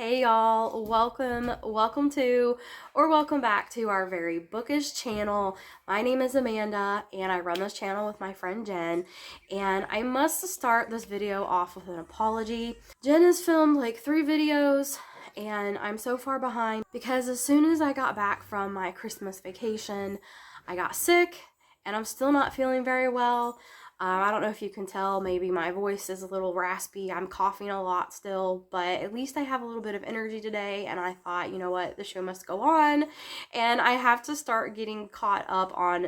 Hey y'all, welcome to or welcome back to our very bookish channel. My name is Amanda and I run this channel with my friend Jen, and I must start this video off with an apology. Jen has filmed like 3 videos and I'm so far behind because as soon as I got back from my Christmas vacation, I got sick and I'm still not feeling very well. I don't know if you can tell, maybe my voice is a little raspy. I'm coughing a lot still, but at least I have a little bit of energy today, and I thought, you know what, the show must go on, and I have to start getting caught up on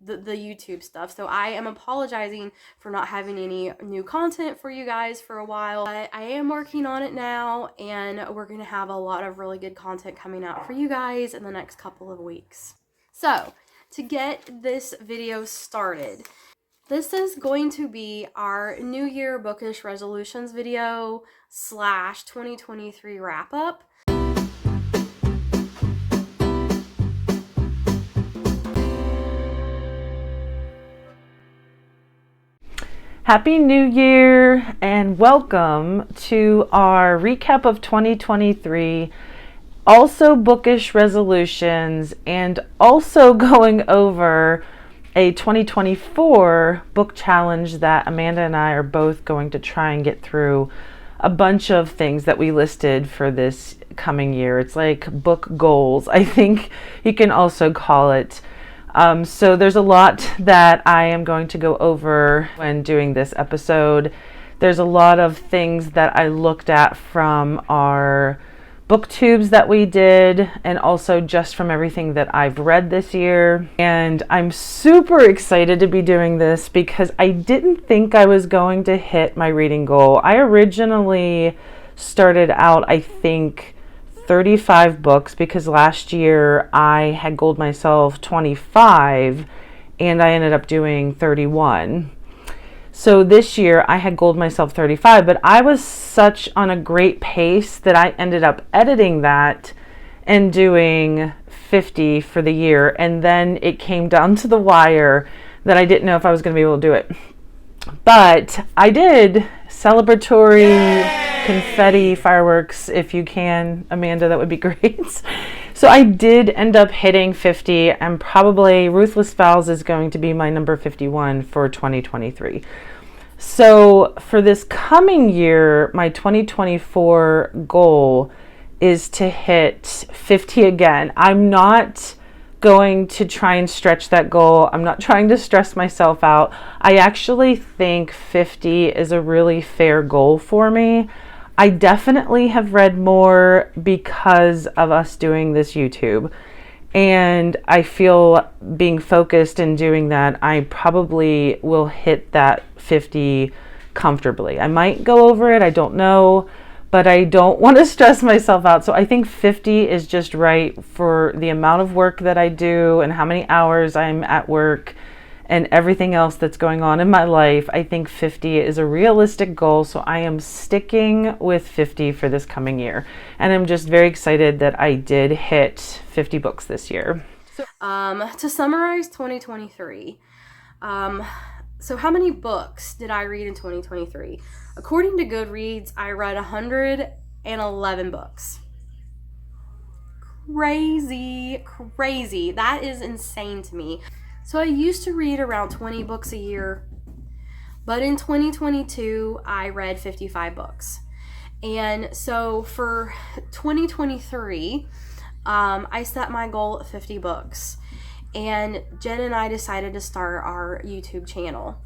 the YouTube stuff. So I am apologizing for not having any new content for you guys for a while, but I am working on it now, and we're going to have a lot of really good content coming out for you guys in the next couple of weeks. So, to get this video started, this is going to be our New Year Bookish Resolutions video / 2023 wrap up. Happy New Year and welcome to our recap of 2023, also bookish resolutions, and also going over a 2024 book challenge that Amanda and I are both going to try and get through a bunch of things that we listed for this coming year. It's like book goals, I think you can also call it. So there's a lot that I am going to go over when doing this episode. There's a lot of things that I looked at from our booktubes that we did, and also just from everything that I've read this year. And I'm super excited to be doing this because I didn't think I was going to hit my reading goal. I originally started out, I think, 35 books because last year I had goaled myself 25 and I ended up doing 31. So this year I had goaled myself 35, but I was such on a great pace that I ended up editing that and doing 50 for the year. And then it came down to the wire that I didn't know if I was going to be able to do it. But I did. Celebratory confetti fireworks, if you can, Amanda, that would be great. So I did end up hitting 50, and probably Ruthless Vows is going to be my number 51 for 2023. So for this coming year, my 2024 goal is to hit 50 again. I'm not going to try and stretch that goal. I'm not trying to stress myself out. I actually think 50 is a really fair goal for me. I definitely have read more because of us doing this YouTube. And I feel being focused and doing that, I probably will hit that 50 comfortably. I might go over it, I don't know, but I don't want to stress myself out. So I think 50 is just right for the amount of work that I do and how many hours I'm at work and everything else that's going on in my life. I think 50 is a realistic goal, so I am sticking with 50 for this coming year. And I'm just very excited that I did hit 50 books this year. To summarize 2023, so how many books did I read in 2023? According to Goodreads, I read 111 books. Crazy. That is insane to me. So I used to read around 20 books a year, but in 2022, I read 55 books. And so for 2023, I set my goal at 50 books. And Jen and I decided to start our YouTube channel.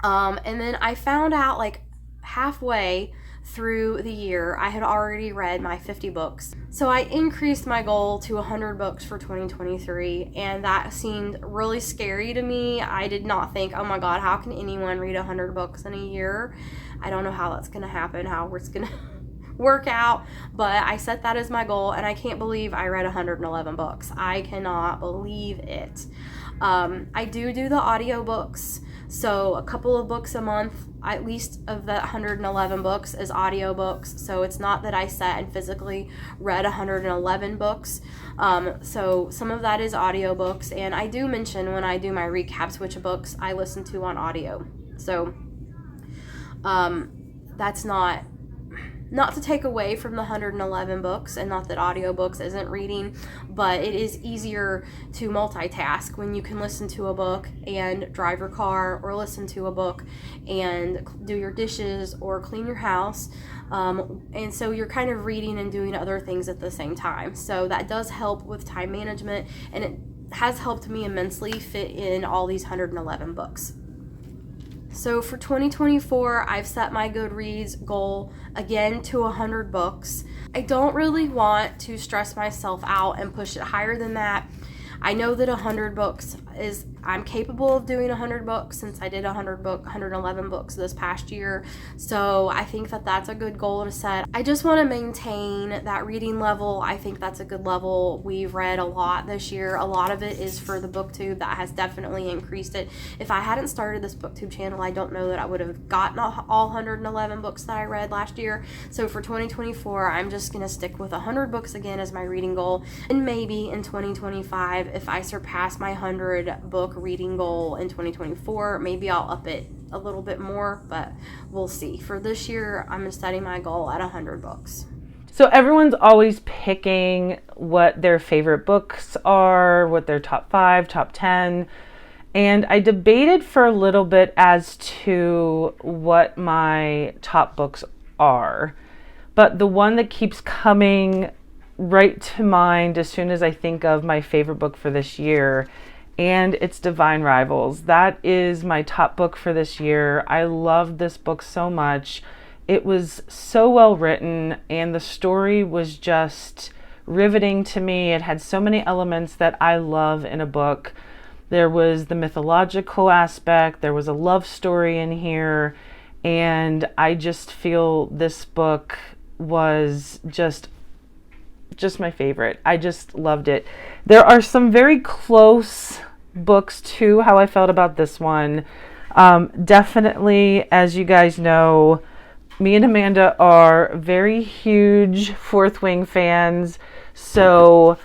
And then I found out like halfway through the year, I had already read my 50 books. So I increased my goal to 100 books for 2023, and that seemed really scary to me. I did not think, oh my God, how can anyone read 100 books in a year? I don't know how that's going to happen, how it's going to work out, but I set that as my goal, and I can't believe I read 111 books. I cannot believe it. I do the audiobooks, so a couple of books a month, at least of the 111 books, is audiobooks. So it's not that I sat and physically read 111 books. So some of that is audiobooks, and I do mention when I do my recaps which books I listen to on audio. So that's not not to take away from the 111 books, and not that audiobooks isn't reading, but it is easier to multitask when you can listen to a book and drive your car, or listen to a book and do your dishes or clean your house. And so you're kind of reading and doing other things at the same time. So that does help with time management, and it has helped me immensely fit in all these 111 books. So for 2024, I've set my Goodreads goal again to 100 books. I don't really want to stress myself out and push it higher than that. I know that 100 books is, I'm capable of doing 100 books since I did 111 books this past year. So I think that that's a good goal to set. I just want to maintain that reading level. I think that's a good level. We've read a lot this year. A lot of it is for the booktube. That has definitely increased it. If I hadn't started this booktube channel, I don't know that I would have gotten all 111 books that I read last year. So for 2024, I'm just going to stick with 100 books again as my reading goal. And maybe in 2025, if I surpass my 100 book reading goal in 2024, maybe I'll up it a little bit more, but we'll see. For this year, I'm setting my goal at 100 books. So everyone's always picking what their favorite books are, what their top 5, top 10. And I debated for a little bit as to what my top books are. But the one that keeps coming right to mind as soon as I think of my favorite book for this year, and it's Divine Rivals. That is my top book for this year. I loved this book so much. It was so well written, and the story was just riveting to me. It had so many elements that I love in a book. There was the mythological aspect, there was a love story in here, and I just feel this book was just my favorite. I just loved it. There are some very close books to how I felt about this one. Definitely, as you guys know, me and Amanda are very huge Fourth Wing fans, so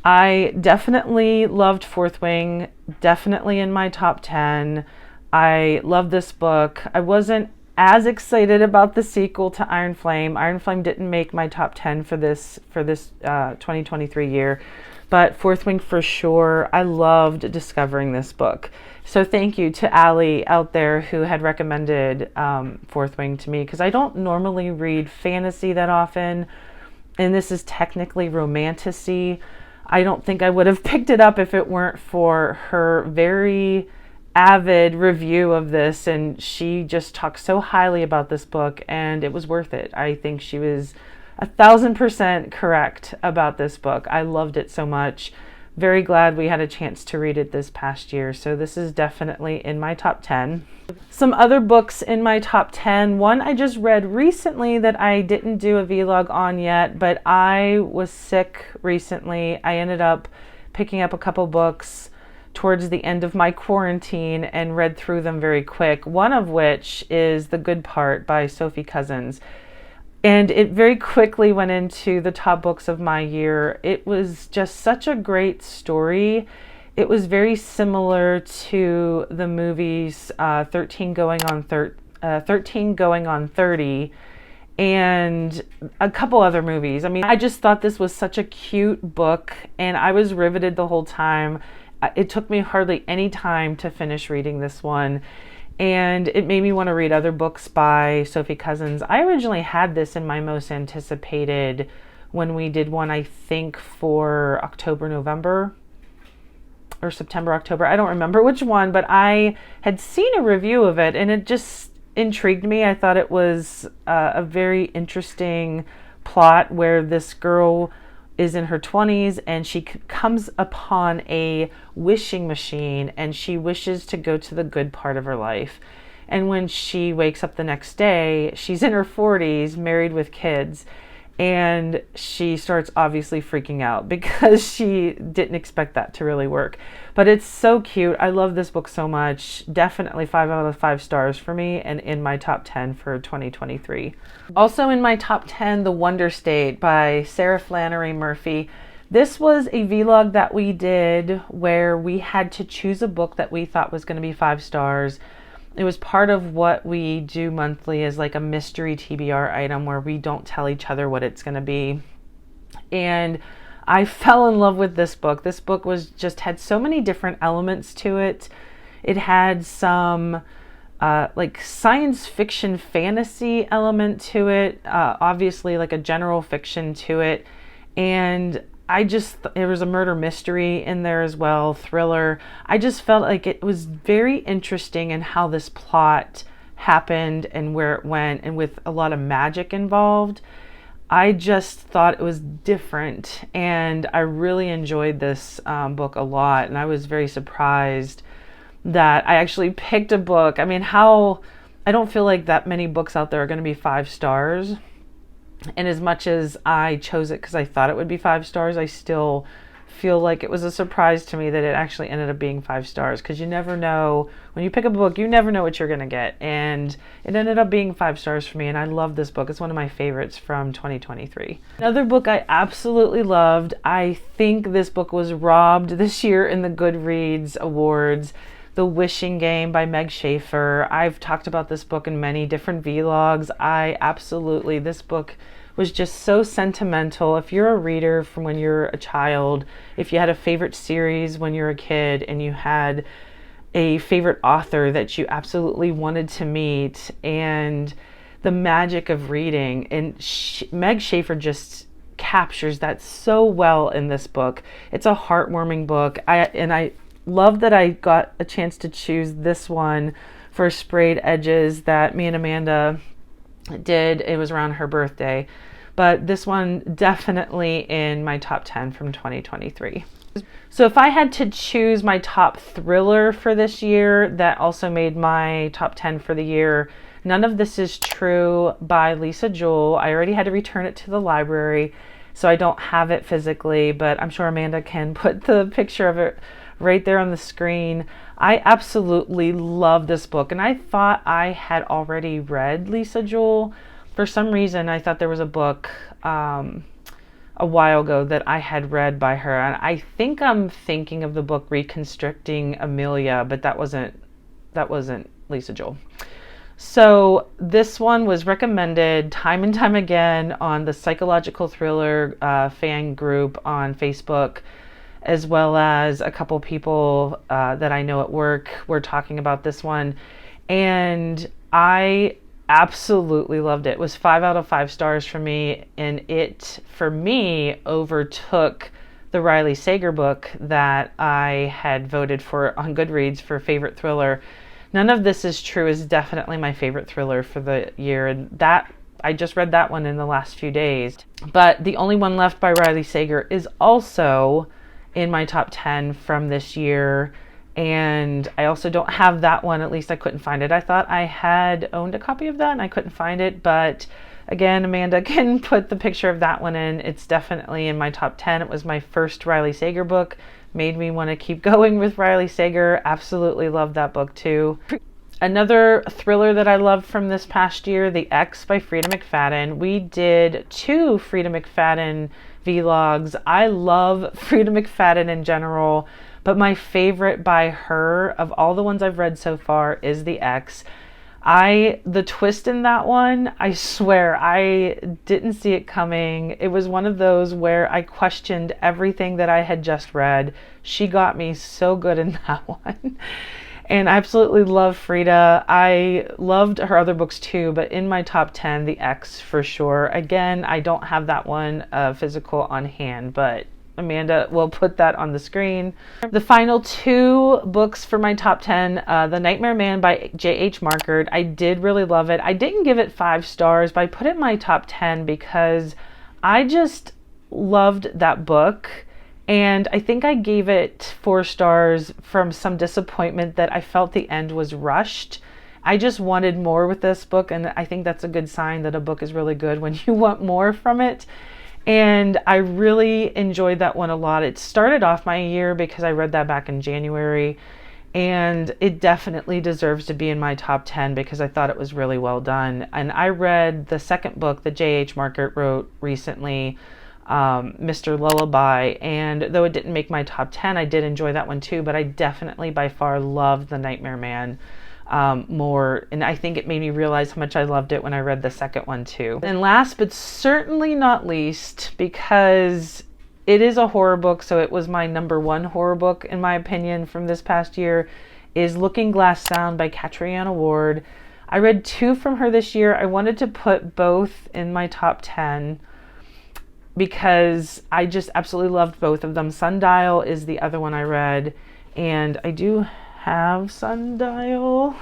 I definitely loved Fourth Wing, definitely in my top 10. I love this book. I wasn't as excited about the sequel to Iron Flame. Iron Flame didn't make my top 10 for this 2023 year, but Fourth Wing for sure. I loved discovering this book. So thank you to Allie out there who had recommended Fourth Wing to me, because I don't normally read fantasy that often, and this is technically romantasy. I don't think I would have picked it up if it weren't for her very avid review of this, and she just talked so highly about this book, and it was worth it. I think she was 1,000% correct about this book. I loved it so much. Very glad we had a chance to read it this past year. So this is definitely in my top 10. Some other books in my top 10. One I just read recently that I didn't do a vlog on yet, but I was sick recently. I ended up picking up a couple books towards the end of my quarantine and read through them very quick. One of which is The Good Part by Sophie Cousins. And it very quickly went into the top books of my year. It was just such a great story. It was very similar to the movies 13 Going on 30 and a couple other movies. I mean, I just thought this was such a cute book, and I was riveted the whole time. It took me hardly any time to finish reading this one, and it made me want to read other books by Sophie Cousins. I originally had this in my most anticipated when we did one, I think, for October, November, or September, October. I don't remember which one, but I had seen a review of it, and it just intrigued me. I thought it was a very interesting plot where this girl is in her 20s and she comes upon a wishing machine, and she wishes to go to the good part of her life. And when she wakes up the next day, she's in her 40s, married with kids, and she starts obviously freaking out because she didn't expect that to really work. But it's so cute. I love this book so much. Definitely 5 out of 5 stars for me, and in my top 10 for 2023. Also in my top 10, The Wonder State by Sarah Flannery Murphy. This was a vlog that we did where we had to choose a book that we thought was going to be 5 stars. It was part of what we do monthly as like a mystery TBR item where we don't tell each other what it's going to be. And I fell in love with this book. This book had so many different elements to it. It had some like science fiction fantasy element to it, obviously like a general fiction to it. And there was a murder mystery in there as well, thriller. I just felt like it was very interesting in how this plot happened and where it went, and with a lot of magic involved. I just thought it was different, and I really enjoyed this book a lot, and I was very surprised that I actually picked a book. I mean, I don't feel like that many books out there are going to be 5 stars. And as much as I chose it because I thought it would be 5 stars, I still feel like it was a surprise to me that it actually ended up being 5 stars, because you never know. When you pick up a book, you never know what you're going to get. And it ended up being 5 stars for me, and I love this book. It's one of my favorites from 2023. Another book I absolutely loved. I think this book was robbed this year in the Goodreads Awards. The Wishing Game by Meg Schaefer. I've talked about this book in many different vlogs. This book was just so sentimental. If you're a reader from when you're a child, if you had a favorite series when you're a kid, and you had a favorite author that you absolutely wanted to meet, and the magic of reading, and Meg Schaefer just captures that so well in this book. It's a heartwarming book. I love that I got a chance to choose this one for Sprayed Edges that me and Amanda did. It was around her birthday, but this one definitely in my top 10 from 2023. So if I had to choose my top thriller for this year that also made my top 10 for the year, None of This Is True by Lisa Jewell. I already had to return it to the library, so I don't have it physically, but I'm sure Amanda can put the picture of it right there on the screen. I absolutely love this book, and I thought I had already read Lisa Jewell. For some reason, I thought there was a book a while ago that I had read by her, and I think I'm thinking of the book Reconstructing Amelia, but that wasn't Lisa Jewell. So this one was recommended time and time again on the psychological thriller fan group on Facebook, as well as a couple people that I know at work were talking about this one. And I absolutely loved it. It was 5 out of 5 stars for me. And it, for me, overtook the Riley Sager book that I had voted for on Goodreads for favorite thriller. None of This Is True is definitely my favorite thriller for the year. And that I just read that one in the last few days. But The Only One Left by Riley Sager is also in my top 10 from this year, and I also don't have that one. At least I couldn't find it. I thought I had owned a copy of that and I couldn't find it, but again, Amanda can put the picture of that one in. It's definitely in my top 10. It was my first Riley Sager book, made me want to keep going with Riley Sager. Absolutely loved that book too. Another thriller that I loved from this past year, The X by Frida McFadden. We did 2 Frida McFadden vlogs. I love Frida McFadden in general, but my favorite by her of all the ones I've read so far is The X. The twist in that one, I swear, I didn't see it coming. It was one of those where I questioned everything that I had just read. She got me so good in that one. And I absolutely love Frida. I loved her other books too, but in my top 10, The X for sure. Again, I don't have that one physical on hand, but Amanda will put that on the screen. The final 2 books for my top 10, The Nightmare Man by J.H. Markert. I did really love it. I didn't give it 5 stars, but I put it in my top 10 because I just loved that book. And I think I gave it 4 stars from some disappointment that I felt the end was rushed. I just wanted more with this book, and I think that's a good sign that a book is really good when you want more from it. And I really enjoyed that one a lot. It started off my year because I read that back in January, and it definitely deserves to be in my top 10 because I thought it was really well done. And I read the second book that J.H. Markert wrote recently, Mr. Lullaby, and though it didn't make my top 10, I did enjoy that one too, but I definitely by far loved The Nightmare Man more. And I think it made me realize how much I loved it when I read the second one too. And last but certainly not least, because it is a horror book, so it was my #1 horror book in my opinion from this past year, is Looking Glass Sound by Catriona Ward. I read 2 from her this year. I wanted to put both in my top 10 because I just absolutely loved both of them. Sundial is the other one I read, and I do have Sundial.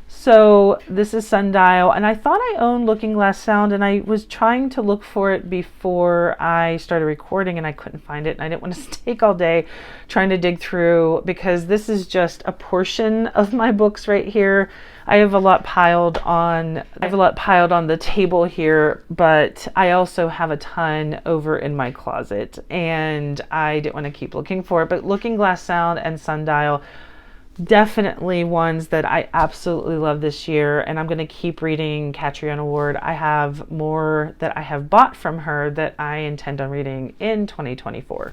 So this is Sundial, and I thought I owned Looking Glass Sound, and I was trying to look for it before I started recording, and I couldn't find it, and I didn't want to take all day trying to dig through, because this is just a portion of my books right here. I have a lot piled on the table here, but I also have a ton over in my closet, and I didn't want to keep looking for it. But Looking Glass Sound and Sundial, definitely ones that I absolutely love this year, and I'm going to keep reading Catriona Ward. I have more that I have bought from her that I intend on reading in 2024.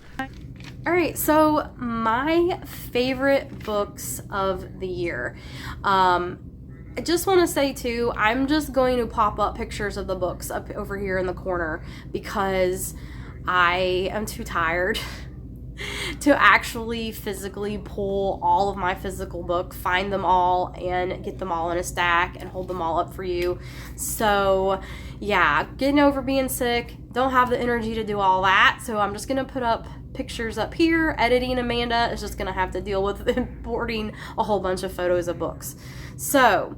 All right, so my favorite books of the year. I just want to say too, I'm just going to pop up pictures of the books up over here in the corner because I am too tired to actually physically pull all of my physical books, find them all, and get them all in a stack and hold them all up for you. So yeah, getting over being sick, don't have the energy to do all that, so I'm just gonna put up pictures up here. Editing Amanda is just gonna have to deal with importing a whole bunch of photos of books. So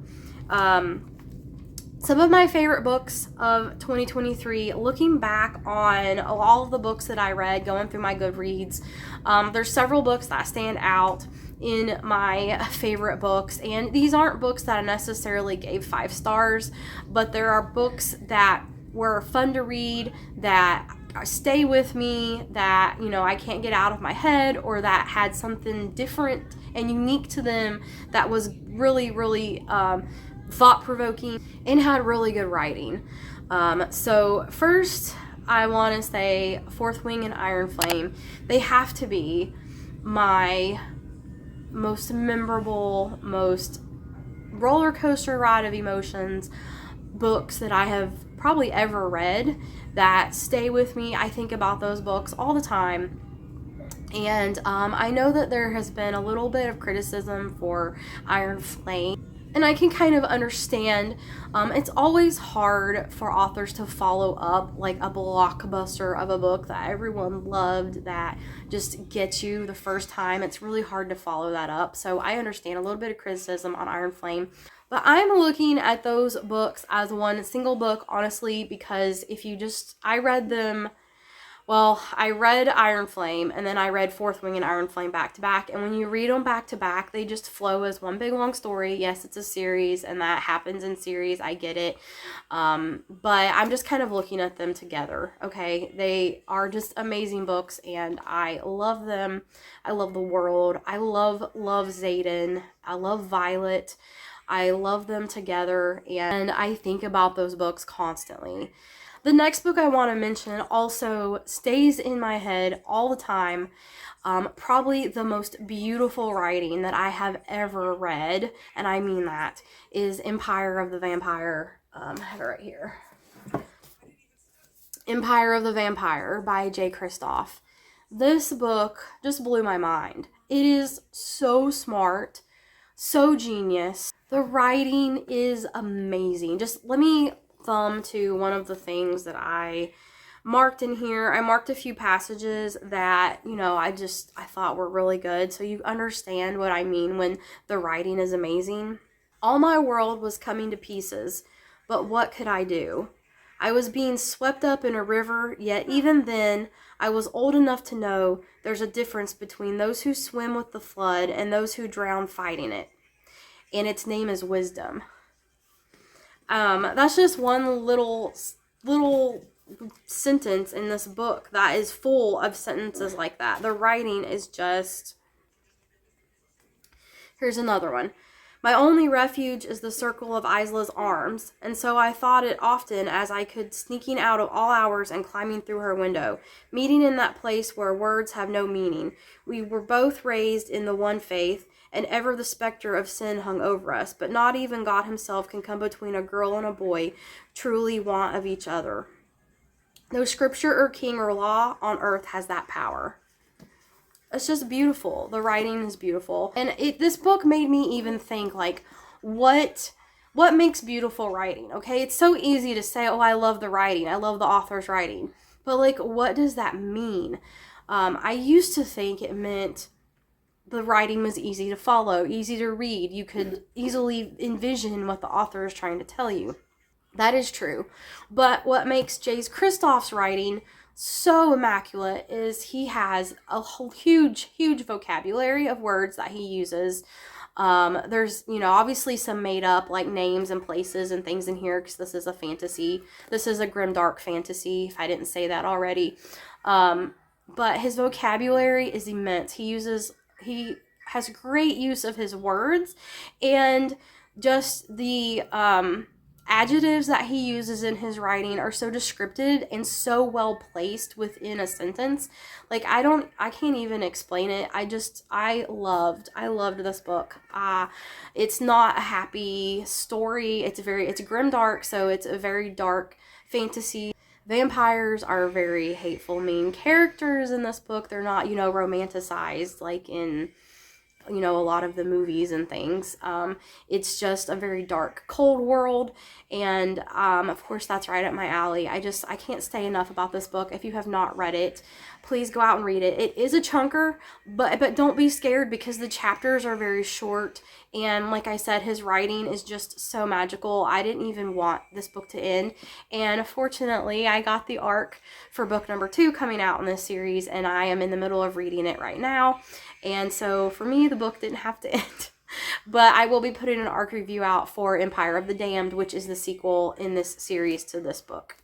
some of my favorite books of 2023, looking back on all of the books that I read, going through my Goodreads, there's several books that stand out in my favorite books, and these aren't books that I necessarily gave 5 stars, but there are books that were fun to read, that stay with me, that, you know, I can't get out of my head, or that had something different and unique to them that was really, really thought-provoking and had really good writing. So first, I want to say Fourth Wing and Iron Flame. They have to be my most memorable, most roller coaster ride of emotions books that I have probably ever read, that stay with me. I think about those books all the time. And I know that there has been a little bit of criticism for Iron Flame, and I can kind of understand. It's always hard for authors to follow up like a blockbuster of a book that everyone loved, that just gets you the first time. It's really hard to follow that up. So I understand a little bit of criticism on Iron Flame. But I'm looking at those books as one single book, honestly, because I read them. Well, I read Iron Flame, and then I read Fourth Wing and Iron Flame back to back, and when you read them back to back, they just flow as one big long story. Yes, it's a series, and that happens in series, I get it, but I'm just kind of looking at them together, okay? They are just amazing books, and I love them. I love the world. I love Xaden. I love Violet. I love them together, and I think about those books constantly. The next book I want to mention also stays in my head all the time. Probably the most beautiful writing that I have ever read, and I mean that, is Empire of the Vampire. I have it right here. Empire of the Vampire by J. Kristoff. This book just blew my mind. It is so smart, so genius. The writing is amazing. Just let me thumb to one of the things that I marked in here. I marked a few passages that, you know, I thought were really good, so you understand what I mean when the writing is amazing. All my world was coming to pieces, but what could I do? I was being swept up in a river, yet even then, I was old enough to know there's a difference between those who swim with the flood and those who drown fighting it. And its name is wisdom. That's just one little sentence in this book that is full of sentences like that. The writing is just... Here's another one. My only refuge is the circle of Isla's arms, and so I thought it often as I could, sneaking out of all hours and climbing through her window, meeting in that place where words have no meaning. We were both raised in the one faith, and ever the specter of sin hung over us, but not even God himself can come between a girl and a boy truly want of each other. No scripture or king or law on earth has that power. It's just beautiful. The writing is beautiful. And this book made me even think, like, what makes beautiful writing, okay? It's so easy to say, oh, I love the writing. I love the author's writing. But, like, what does that mean? I used to think it meant the writing was easy to follow, easy to read. You could easily envision what the author is trying to tell you. That is true. But what makes Jay's Kristoff's writing so immaculate is he has a whole huge vocabulary of words that he uses. There's, obviously some made up, like, names and places and things in here, because this is a fantasy. This is a grimdark fantasy, if I didn't say that already. But his vocabulary is immense. He has great use of his words, and just the adjectives that he uses in his writing are so descriptive and so well placed within a sentence. Like, I can't even explain it. I loved this book. It's not a happy story. It's grimdark, so it's a very dark fantasy. Vampires are very hateful, mean characters in this book. They're not, romanticized like in a lot of the movies and things. It's just a very dark, cold world, and of course that's right up my alley. I can't say enough about this book. If you have not read it, please go out and read it. It is a chunker, but don't be scared, because the chapters are very short, and like I said, his writing is just so magical. I didn't even want this book to end, and fortunately I got the arc for book number 2 coming out in this series, and I am in the middle of reading it right now. And so for me, the book didn't have to end. But I will be putting an arc review out for Empire of the Damned, which is the sequel in this series to this book.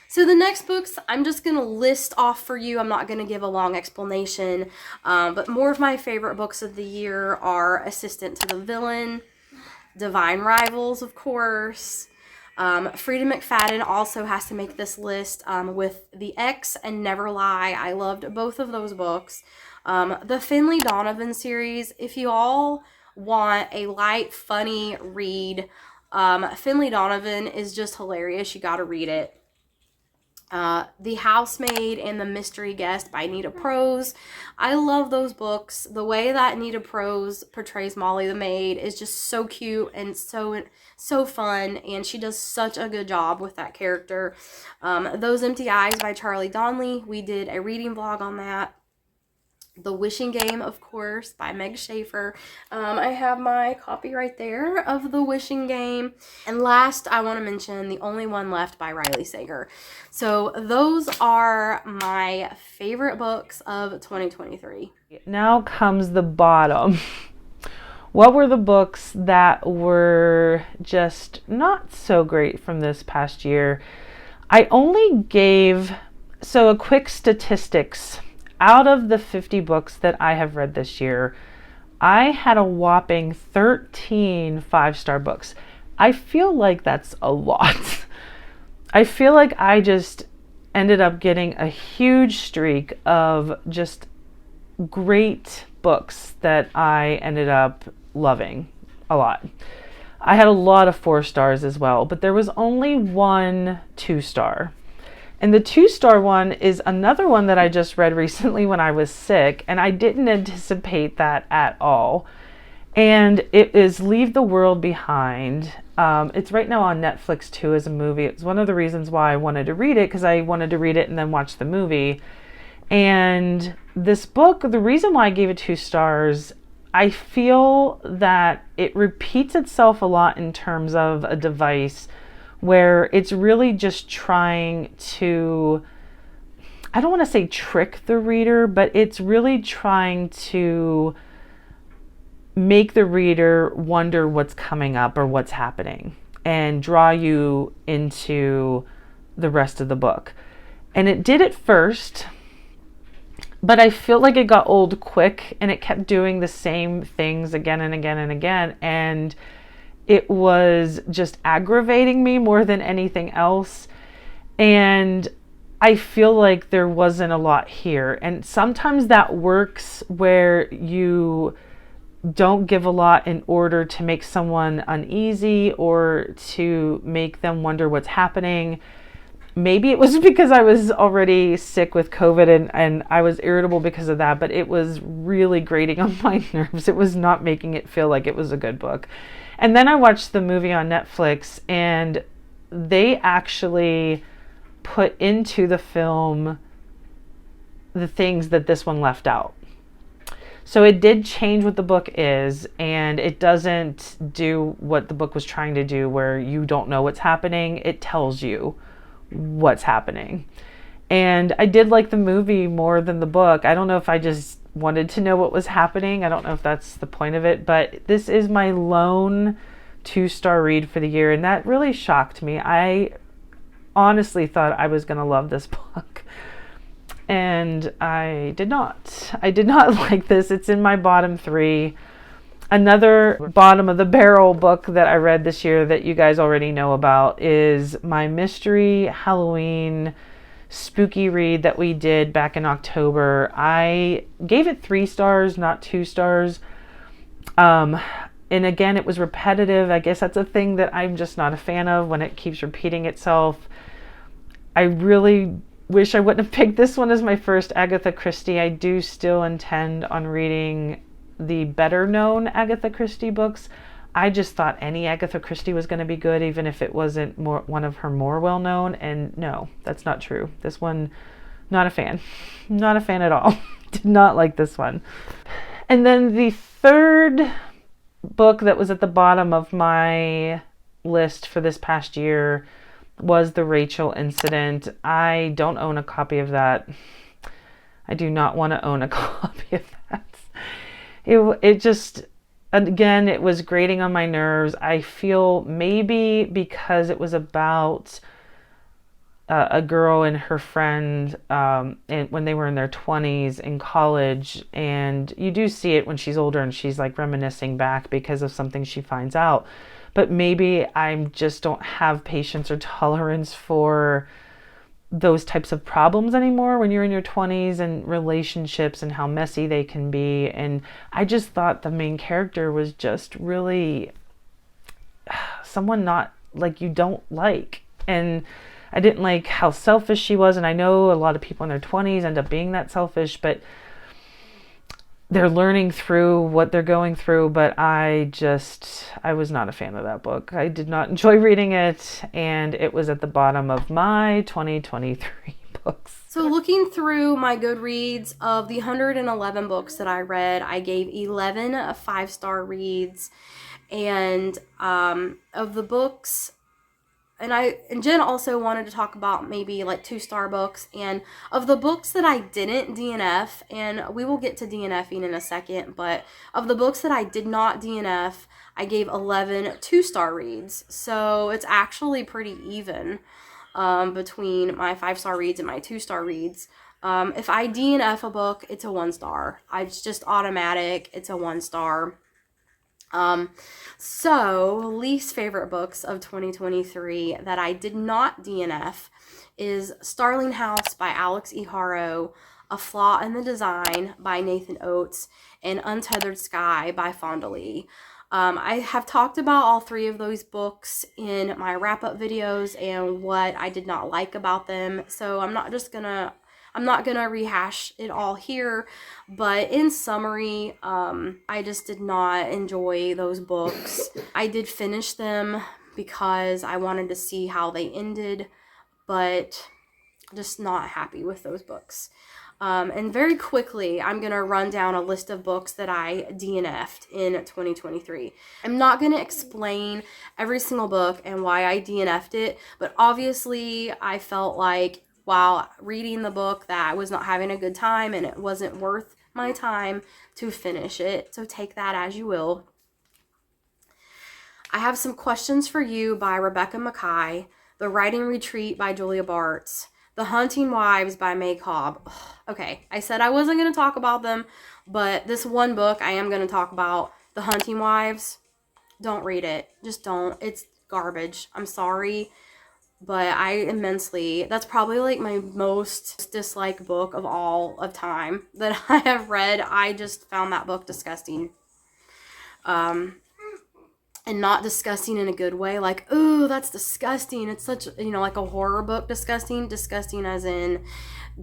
So the next books, I'm just going to list off for you. I'm not going to give a long explanation. But more of my favorite books of the year are Assistant to the Villain, Divine Rivals, of course. Frida McFadden also has to make this list with The X and Never Lie. I loved both of those books. The Finley Donovan series, if you all want a light, funny read, Finley Donovan is just hilarious. You gotta read it. The Housemaid and the Mystery Guest by Nita Prose. I love those books. The way that Nita Prose portrays Molly the maid is just so cute and so fun, and she does such a good job with that character. Those Empty Eyes by Charlie Donnelly. We did a reading vlog on that. The Wishing Game, of course, by Meg Schaefer. I have my copy right there of The Wishing Game. And last, I want to mention The Only One Left by Riley Sager. So those are my favorite books of 2023. Now comes the bottom. What were the books that were just not so great from this past year? I only gave, a quick statistics. Out of the 50 books that I have read this year, I had a whopping 13 5-star books. I feel like that's a lot. I feel like I just ended up getting a huge streak of just great books that I ended up loving a lot. I had a lot of 4 stars as well, but there was only one 2-star. And the 2-star one is another one that I just read recently when I was sick, and I didn't anticipate that at all. And it is Leave the World Behind. It's right now on Netflix too as a movie. It's one of the reasons why I wanted to read it, because I wanted to read it and then watch the movie. And this book, the reason why I gave it 2 stars, I feel that it repeats itself a lot in terms of a device where it's really just trying to, I don't want to say trick the reader, but it's really trying to make the reader wonder what's coming up or what's happening and draw you into the rest of the book. And it did it first. but I feel like it got old quick, and it kept doing the same things again and again and again. And it was just aggravating me more than anything else. And I feel like there wasn't a lot here. And sometimes that works where you don't give a lot in order to make someone uneasy or to make them wonder what's happening. Maybe it was because I was already sick with COVID and I was irritable because of that, but it was really grating on my nerves. It was not making it feel like it was a good book. And then I watched the movie on Netflix, and they actually put into the film the things that this one left out. So it did change what the book is, and it doesn't do what the book was trying to do where you don't know what's happening. It tells you what's happening. And I did like the movie more than the book. I don't know if I just wanted to know what was happening. I don't know if that's the point of it, but this is my lone 2-star read for the year, and that really shocked me. I honestly thought I was going to love this book, and I did not. I did not like this. It's in my bottom 3. Another bottom of the barrel book that I read this year that you guys already know about is my mystery Halloween spooky read that we did back in October. I gave it 3 stars, not 2 stars. And again, it was repetitive. I guess that's a thing that I'm just not a fan of, when it keeps repeating itself. I really wish I wouldn't have picked this one as my first Agatha Christie. I do still intend on reading the better known Agatha Christie books. I just thought any Agatha Christie was going to be good, even if it wasn't one of her more well known. And no, that's not true. This one, not a fan. Not a fan at all. Did not like this one. And then the third book that was at the bottom of my list for this past year was The Rachel Incident. I don't own a copy of that. I do not want to own a copy of that. It just, again, it was grating on my nerves. I feel maybe because it was about a girl and her friend and when they were in their 20s in college, and you do see it when she's older and she's like reminiscing back because of something she finds out. But maybe I just don't have patience or tolerance for those types of problems anymore when you're in your 20s, and relationships and how messy they can be. And I just thought the main character was just really someone not like you don't like. And I didn't like how selfish she was. And I know a lot of people in their 20s end up being that selfish, but they're learning through what they're going through. But I was not a fan of that book. I did not enjoy reading it, and it was at the bottom of my 2023 books. So looking through my Goodreads, of the 111 books that I read, I gave 11 5-star reads. And of the books, and Jen also wanted to talk about maybe like 2-star books. And of the books that I didn't DNF, and we will get to DNFing in a second, but of the books that I did not DNF, I gave 11 2-star reads. So it's actually pretty even between my 5-star reads and my 2-star reads. If I DNF a book, it's a 1-star. It's just automatic. It's a 1-star. So least favorite books of 2023 that I did not DNF is Starling House by Alex E. Harrow, A Flaw in the Design by Nathan Oates, and Untethered Sky by Fonda Lee. I have talked about all 3 of those books in my wrap-up videos and what I did not like about them, so I'm not gonna rehash it all here, but in summary, I just did not enjoy those books. I did finish them because I wanted to see how they ended, but just not happy with those books. And very quickly, I'm going to run down a list of books that I DNF'd in 2023. I'm not going to explain every single book and why I DNF'd it, but obviously I felt like while reading the book that I was not having a good time and it wasn't worth my time to finish it. So take that as you will. I have Some Questions for You by Rebecca Makkai, The Writing Retreat by Julia Bartz, The Hunting Wives by May Cobb. Okay, I said I wasn't going to talk about them, but this one book I am going to talk about. The Hunting Wives. Don't read it. Just don't. It's garbage. I'm sorry. But that's probably like my most disliked book of all of time that I have read. I just found that book disgusting. And not disgusting in a good way. Like, ooh, that's disgusting. It's such, like a horror book disgusting. Disgusting as in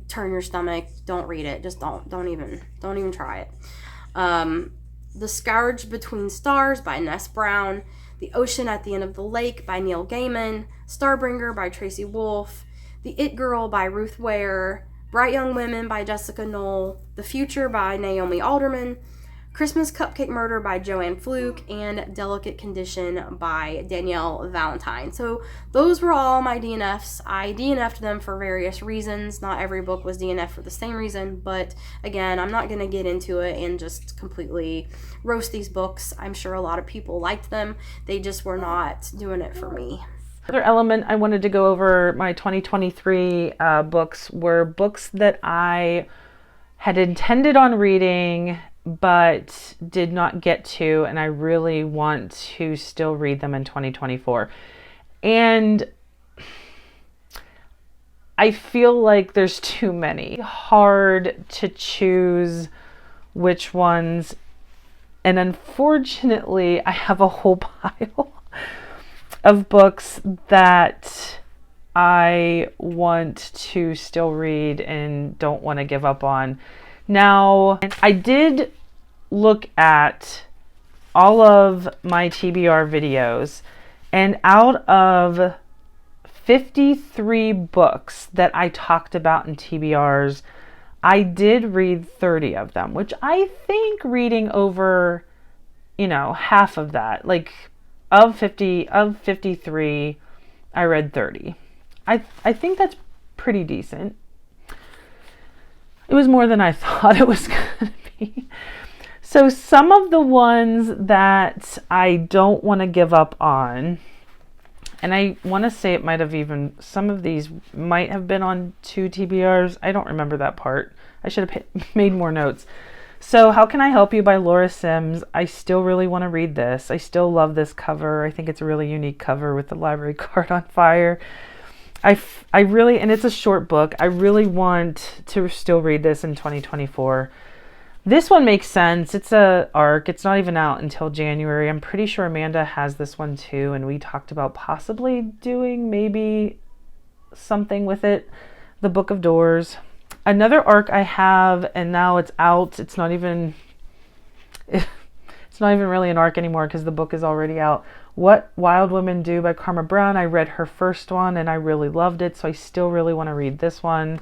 turn your stomach. Don't read it. Just don't even try it. The Scourge Between Stars by Ness Brown. The Ocean at the End of the Lake by Neil Gaiman. Starbringer by Tracy Wolff. The It Girl by Ruth Ware. Bright Young Women by Jessica Knoll. The Future by Naomi Alderman. Christmas Cupcake Murder by Joanne Fluke, and Delicate Condition by Danielle Valentine. So those were all my DNFs. I DNF'd them for various reasons. Not every book was DNF'd for the same reason, but again, I'm not going to get into it and just completely roast these books. I'm sure a lot of people liked them. They just were not doing it for me. Another element I wanted to go over my 2023 books were books that I had intended on reading but did not get to, and I really want to still read them in 2024. And I feel like there's too many. Hard to choose which ones. And unfortunately, I have a whole pile of books that I want to still read and don't want to give up on. Now, I did look at all of my TBR videos, and out of 53 books that I talked about in TBRs, I did read 30 of them, which I think reading over, half of that, like of 53, I read 30. I think that's pretty decent. It was more than I thought it was going to be. So some of the ones that I don't want to give up on, and I want to say it might have even, some of these might have been on 2 TBRs. I don't remember that part. I should have made more notes. So How Can I Help You by Laura Sims. I still really want to read this. I still love this cover. I think it's a really unique cover with the library card on fire. I really, and it's a short book, I really want to still read this in 2024. This one makes sense. It's a arc. It's not even out until January. I'm pretty sure Amanda has this one too, and we talked about possibly doing maybe something with it. The Book of Doors. Another arc I have, and now it's out. It's not even really an arc anymore because the book is already out. What Wild Women Do by Karma Brown. I read her first one and I really loved it, so I still really want to read this one.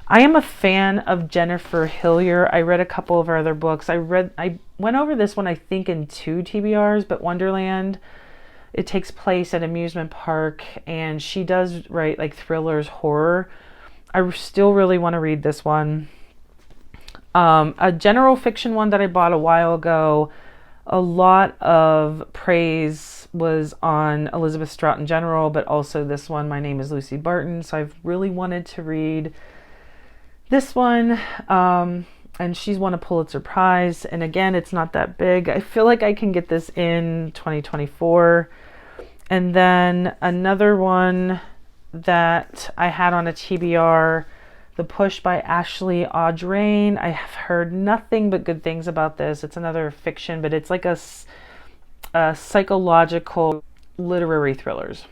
I am a fan of Jennifer Hillier. I read a couple of her other books. I went over this one I think in 2 TBRs, but Wonderland. It takes place at amusement park, and she does write like thrillers, horror. I still really want to read this one. A general fiction one that I bought a while ago. A lot of praise was on Elizabeth Strout in general, but also this one, My Name is Lucy Barton. So I've really wanted to read this one. And she's won a Pulitzer Prize. And again, it's not that big. I feel like I can get this in 2024. And then another one that I had on a TBR, The Push by Ashley Audrain. I have heard nothing but good things about this. It's another fiction, but it's like a psychological literary thrillers.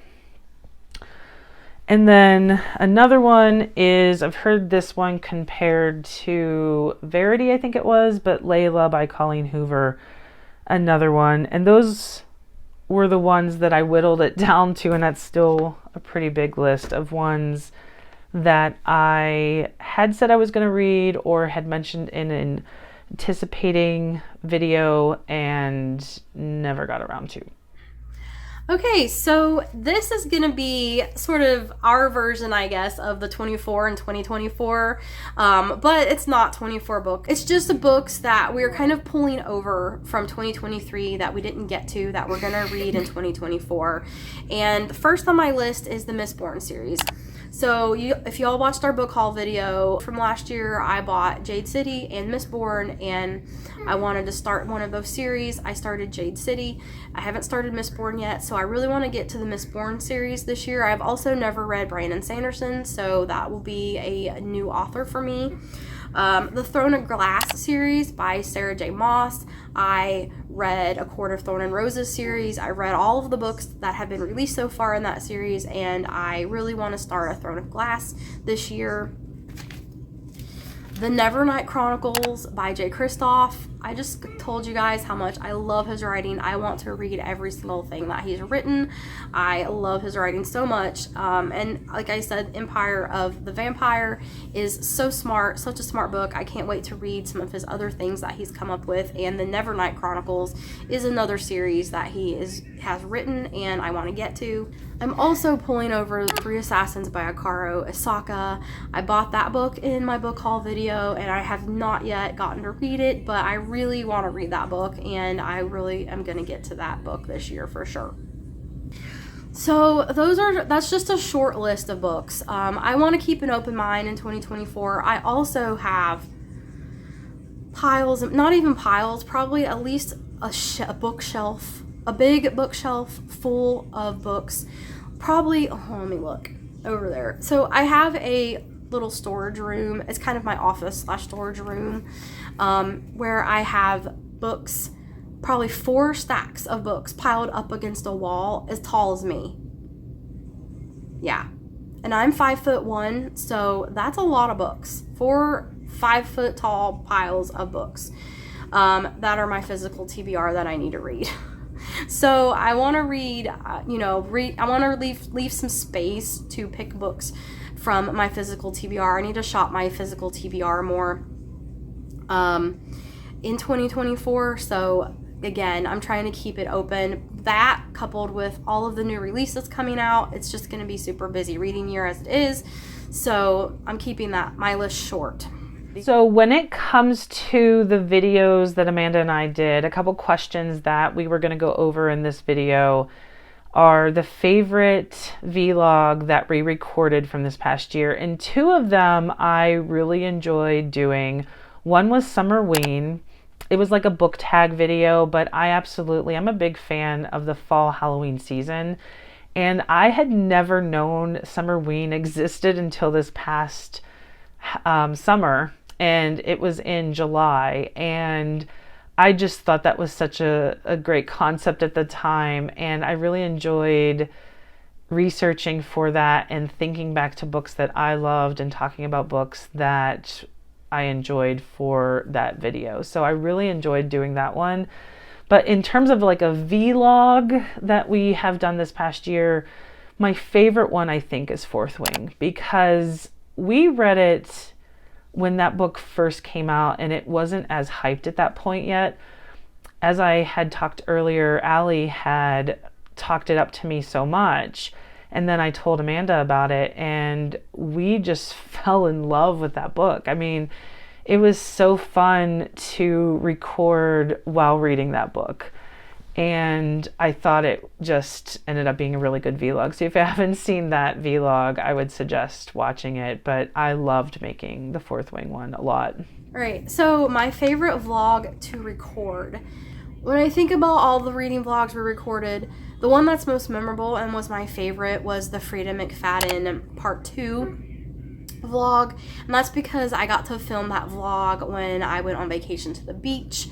And then another one is, I've heard this one compared to Verity, I think it was, but Layla by Colleen Hoover, another one. And those were the ones that I whittled it down to, and that's still a pretty big list of ones that I had said I was going to read or had mentioned in an anticipating video and never got around to. Okay, so this is going to be sort of our version, I guess, of the 24 and 2024, but it's not 24 books. It's just the books that we're kind of pulling over from 2023 that we didn't get to, that we're going to read in 2024. And the first on my list is the Mistborn series. So if y'all watched our book haul video from last year, I bought Jade City and Mistborn, and I wanted to start one of those series. I started Jade City. I haven't started Mistborn yet, so I really want to get to the Mistborn series this year. I've also never read Brandon Sanderson, so that will be a new author for me. The Throne of Glass series by Sarah J. Maas. I read A Court of Thorn and Roses series. I read all of the books that have been released so far in that series, and I really want to start A Throne of Glass this year. The Nevernight Chronicles by J. Kristoff. I just told you guys how much I love his writing. I want to read every single thing that he's written. I love his writing so much. And like I said, Empire of the Vampire is so smart, such a smart book. I can't wait to read some of his other things that he's come up with. And the Nevernight Chronicles is another series that he has written and I want to get to. I'm also pulling over Three Assassins by Akaro Isaka. I bought that book in my book haul video and I have not yet gotten to read it, but I really want to read that book and I really am going to get to that book this year for sure. So that's just a short list of books. I want to keep an open mind in 2024. I also have piles, not even piles, probably at least a bookshelf, a big bookshelf full of books. Probably, let me look over there. So I have a little storage room. It's kind of my office / storage room, where I have books, probably 4 stacks of books piled up against a wall as tall as me. Yeah. And I'm 5'1", so that's a lot of books. 4 5-foot tall piles of books that are my physical TBR that I need to read. So I want to read, I want to leave some space to pick books from my physical TBR. I need to shop my physical TBR more in 2024. So again, I'm trying to keep it open. That coupled with all of the new releases coming out, it's just going to be super busy reading year as it is. So I'm keeping my list short. So when it comes to the videos that Amanda and I did, a couple questions that we were going to go over in this video are the favorite vlog that we recorded from this past year. And 2 of them I really enjoyed doing. One was Summerween. It was like a book tag video, but I'm a big fan of the fall Halloween season. And I had never known Summerween existed until this past summer. And it was in July, and I just thought that was such a great concept at the time, and I really enjoyed researching for that and thinking back to books that I loved and talking about books that I enjoyed for that video. So I really enjoyed doing that one. But in terms of like a vlog that we have done this past year, my favorite one I think is Fourth Wing, because we read it when that book first came out and it wasn't as hyped at that point yet. As I had talked earlier, Allie had talked it up to me so much, and then I told Amanda about it and we just fell in love with that book. I mean, it was so fun to record while reading that book. And I thought it just ended up being a really good vlog. So if you haven't seen that vlog, I would suggest watching it. But I loved making the Fourth Wing one a lot. All right, so my favorite vlog to record. When I think about all the reading vlogs we recorded, the one that's most memorable and was my favorite was the Frida McFadden Part 2 vlog. And that's because I got to film that vlog when I went on vacation to the beach.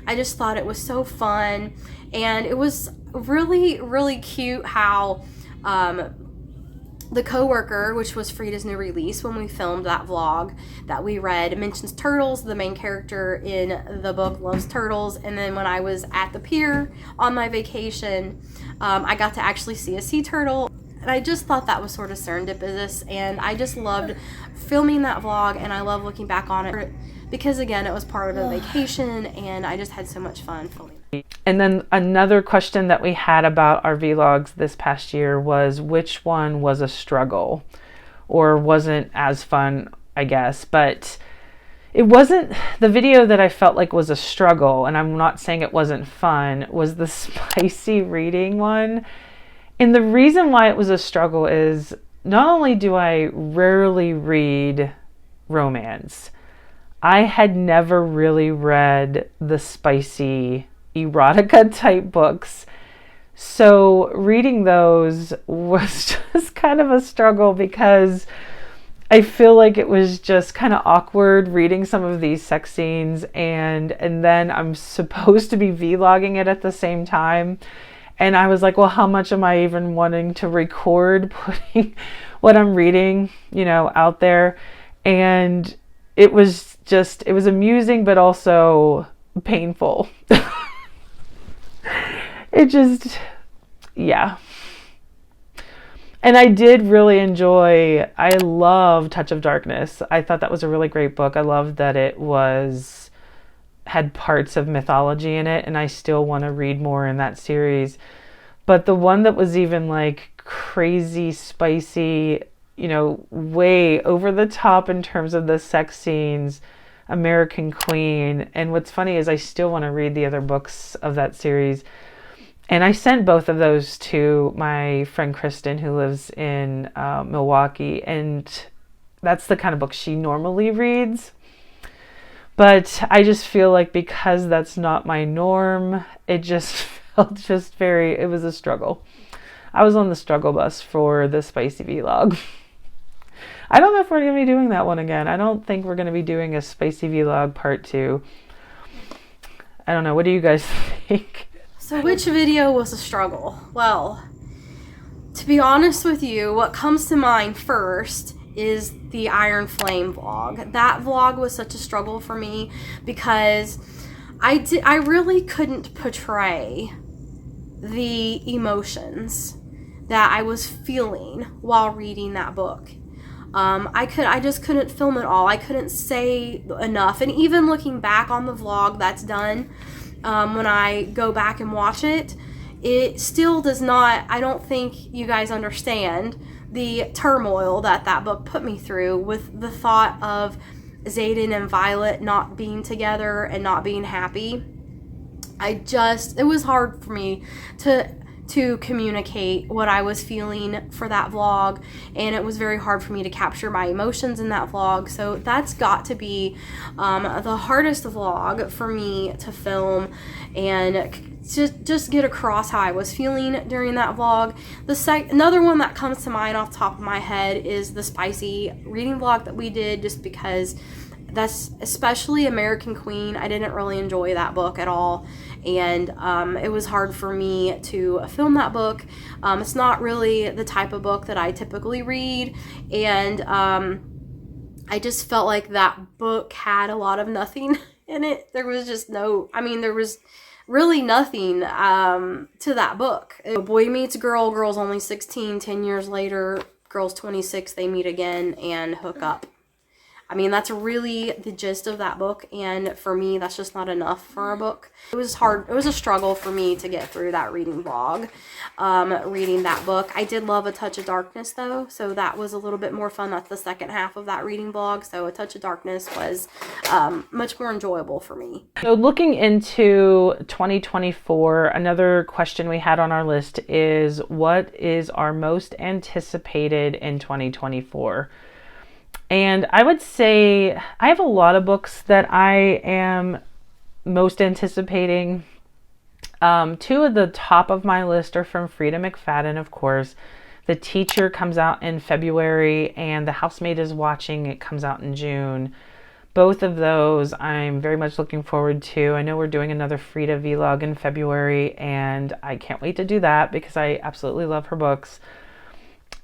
I just thought it was so fun, and it was really, really cute how the coworker, which was Frida's new release when we filmed that vlog that we read, mentions turtles. The main character in the book loves turtles, and then when I was at the pier on my vacation, I got to actually see a sea turtle. And I just thought that was sort of serendipitous, and I just loved filming that vlog, and I love looking back on it because, again, it was part of a vacation, and I just had so much fun filming. And then another question that we had about our vlogs this past year was which one was a struggle or wasn't as fun, I guess. But it wasn't the video that I felt like was a struggle, and I'm not saying it wasn't fun, was the spicy reading one. And the reason why it was a struggle is not only do I rarely read romance, I had never really read the spicy erotica type books. So reading those was just kind of a struggle because I feel like it was just kind of awkward reading some of these sex scenes, and then I'm supposed to be vlogging it at the same time. And I was like, well, how much am I even wanting to record putting what I'm reading, out there? And it was amusing, but also painful. Yeah. And I did really I love Touch of Darkness. I thought that was a really great book. I loved that it had parts of mythology in it, and I still want to read more in that series. But the one that was even like crazy, spicy, way over the top in terms of the sex scenes, American Queen. And what's funny is I still want to read the other books of that series. And I sent both of those to my friend Kristen, who lives in Milwaukee, and that's the kind of book she normally reads. But I just feel like because that's not my norm, it just felt it was a struggle. I was on the struggle bus for the spicy vlog. I don't know if we're going to be doing that one again. I don't think we're going to be doing a spicy vlog part 2. I don't know. What do you guys think? So which video was a struggle? Well, to be honest with you, what comes to mind first is the Iron Flame vlog. That vlog was such a struggle for me because I really couldn't portray the emotions that I was feeling while reading that book. I just couldn't film it all. I couldn't say enough. And even looking back on the vlog that's done, when I go back and watch it, it still does not, I don't think you guys understand the turmoil that book put me through with the thought of Xaden and Violet not being together and not being happy. It was hard for me to communicate what I was feeling for that vlog, and it was very hard for me to capture my emotions in that vlog. So that's got to be the hardest vlog for me to film and just get across how I was feeling during that vlog. Another one that comes to mind off the top of my head is the spicy reading vlog that we did, just because that's, especially American Queen, I didn't really enjoy that book at all, and it was hard for me to film that book. It's not really the type of book that I typically read, and I just felt like that book had a lot of nothing in it. There was just there was really nothing to that book. Boy meets girl, girl's only 16, 10 years later, girl's 26, they meet again and hook up. That's really the gist of that book, and for me, that's just not enough for a book. It was hard. It was a struggle for me to get through that reading vlog, reading that book. I did love A Touch of Darkness, though, so that was a little bit more fun. That's the second half of that reading vlog, so A Touch of Darkness was much more enjoyable for me. So looking into 2024, another question we had on our list is, what is our most anticipated in 2024? And I would say I have a lot of books that I am most anticipating. 2 of the top of my list are from Frida McFadden, of course. The Teacher comes out in February, and The Housemaid is Watching, it comes out in June. Both of those I'm very much looking forward to. I know we're doing another Frida vlog in February, and I can't wait to do that because I absolutely love her books.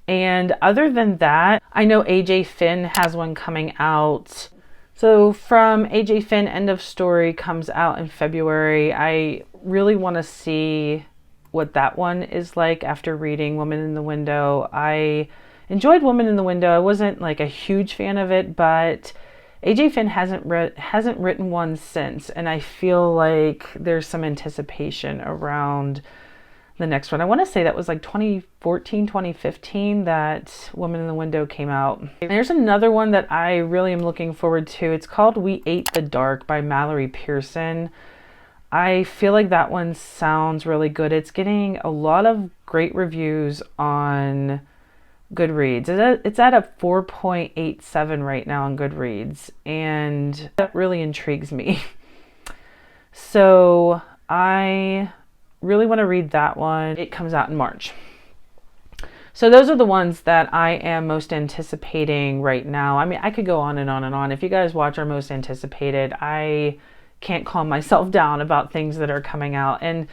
And other than that, I know AJ Finn has one coming out. So from AJ Finn, End of Story comes out in February. I really want to see what that one is like after reading Woman in the Window. I enjoyed Woman in the Window. I wasn't like a huge fan of it, but AJ Finn hasn't written one since, and I feel like there's some anticipation around the next one. I want to say that was like 2014, 2015 that Woman in the Window came out. And there's another one that I really am looking forward to. It's called We Ate the Dark by Mallory Pearson. I feel like that one sounds really good. It's getting a lot of great reviews on Goodreads. It's at a 4.87 right now on Goodreads, and that really intrigues me. So I really want to read that one. It comes out in March. So those are the ones that I am most anticipating right now. I mean, I could go on and on and on. If you guys watch our most anticipated, I can't calm myself down about things that are coming out. And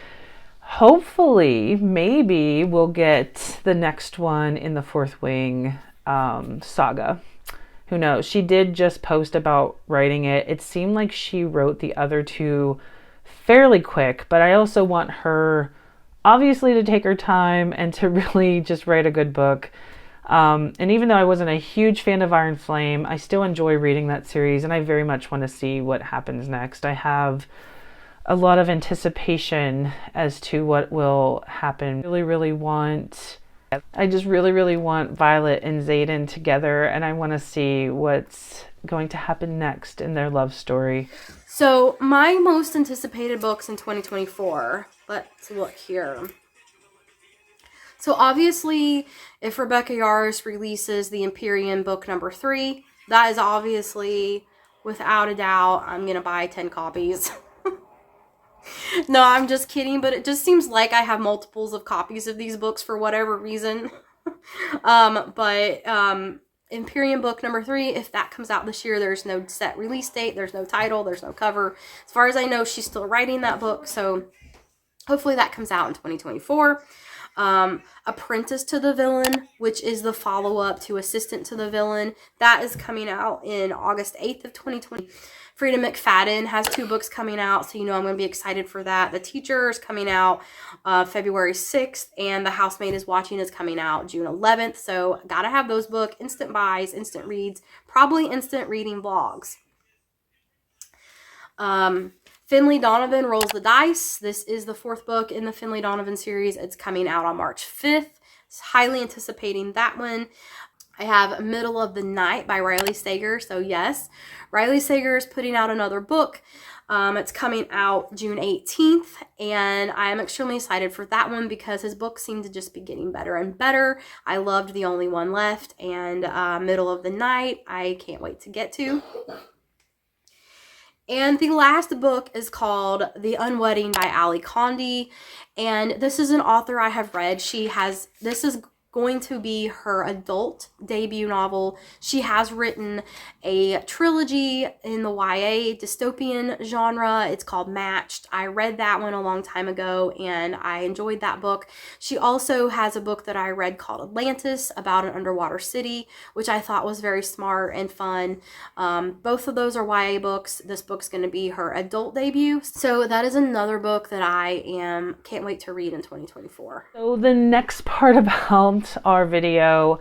hopefully, maybe we'll get the next one in the Fourth Wing saga. Who knows? She did just post about writing it. It seemed like she wrote the other two fairly quick, but I also want her obviously to take her time and to really just write a good book. And even though I wasn't a huge fan of Iron Flame, I still enjoy reading that series, and I very much want to see what happens next. I have a lot of anticipation as to what will happen. I just really want Violet and Xaden together, and I want to see what's going to happen next in their love story. So my most anticipated books in 2024, let's look here. So obviously, if Rebecca Yarros releases the Empyrean book number 3, that is obviously, without a doubt, I'm going to buy 10 copies. No, I'm just kidding, but it just seems like I have multiples of copies of these books for whatever reason. Empyrean book number 3, if that comes out this year, there's no set release date, there's no title, there's no cover. As far as I know, she's still writing that book, so hopefully that comes out in 2024. Apprentice to the Villain, which is the follow-up to Assistant to the Villain, that is coming out in August 8th of 2020. Frida McFadden has 2 books coming out, so you know I'm going to be excited for that. The Teacher is coming out February 6th, and The Housemaid is Watching is coming out June 11th, so gotta have those books. Instant buys, instant reads, probably instant reading vlogs. Finley Donovan Rolls the Dice. This is the 4th book in the Finley Donovan series. It's coming out on March 5th. Highly anticipating that one. I have Middle of the Night by Riley Sager. So yes, Riley Sager is putting out another book. It's coming out June 18th, and I am extremely excited for that one because his books seem to just be getting better and better. I loved The Only One Left and Middle of the Night. I can't wait to get to. And the last book is called The Unwedding by Ali Condi, and this is an author I have read. This is going to be her adult debut novel. She has written a trilogy in the YA dystopian genre. It's called Matched. I read that one a long time ago and I enjoyed that book. She also has a book that I read called Atlantis about an underwater city, which I thought was very smart and fun. Both of those are YA books. This book's going to be her adult debut. So that is another book that I can't wait to read in 2024. So the next part about our video,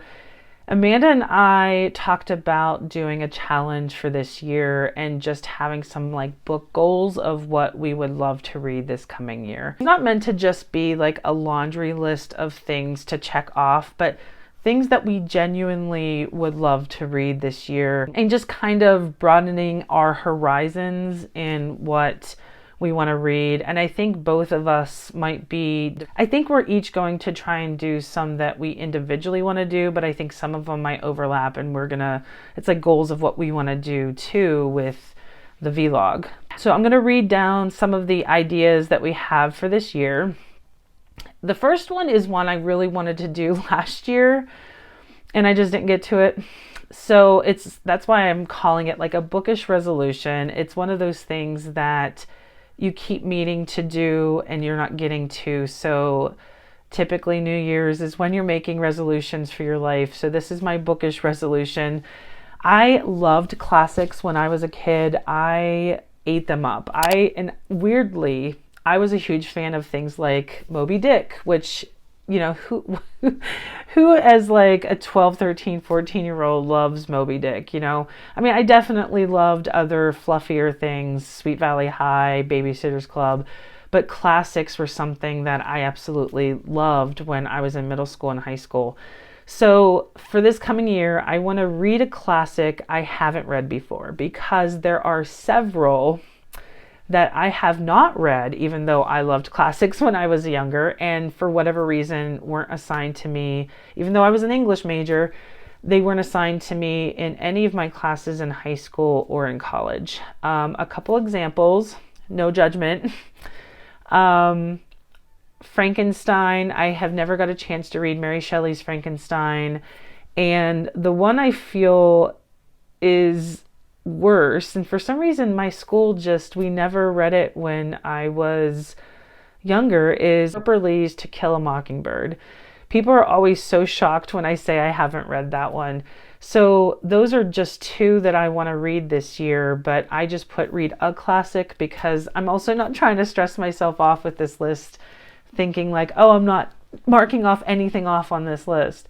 Amanda and I talked about doing a challenge for this year and just having some like book goals of what we would love to read this coming year. It's not meant to just be like a laundry list of things to check off, but things that we genuinely would love to read this year, and just kind of broadening our horizons in what we want to read. And I think both of us I think we're each going to try and do some that we individually want to do, but I think some of them might overlap, and it's like goals of what we want to do too with the vlog. So I'm going to read down some of the ideas that we have for this year. The first one is one I really wanted to do last year and I just didn't get to it. So that's why I'm calling it like a bookish resolution. It's one of those things that you keep meaning to do and you're not getting to. So typically New Year's is when you're making resolutions for your life. So this is my bookish resolution. I loved classics when I was a kid. I ate them up. And weirdly, I was a huge fan of things like Moby Dick, which, you know, who as like a 12, 13, 14-year-old loves Moby Dick, you know? I mean, I definitely loved other fluffier things, Sweet Valley High, Babysitter's Club, but classics were something that I absolutely loved when I was in middle school and high school. So for this coming year, I want to read a classic I haven't read before, because there are several that I have not read, even though I loved classics when I was younger, and for whatever reason weren't assigned to me, even though I was an English major, they weren't assigned to me in any of my classes in high school or in college. A couple examples, no judgment. Frankenstein, I have never got a chance to read Mary Shelley's Frankenstein, and the one I feel is worse, and for some reason my school we never read it when I was younger, is Harper Lee's To Kill a Mockingbird. People are always so shocked when I say I haven't read that one. So those are just two that I want to read this year, but I just read a classic because I'm also not trying to stress myself off with this list, thinking like, oh, I'm not marking off anything off on this list.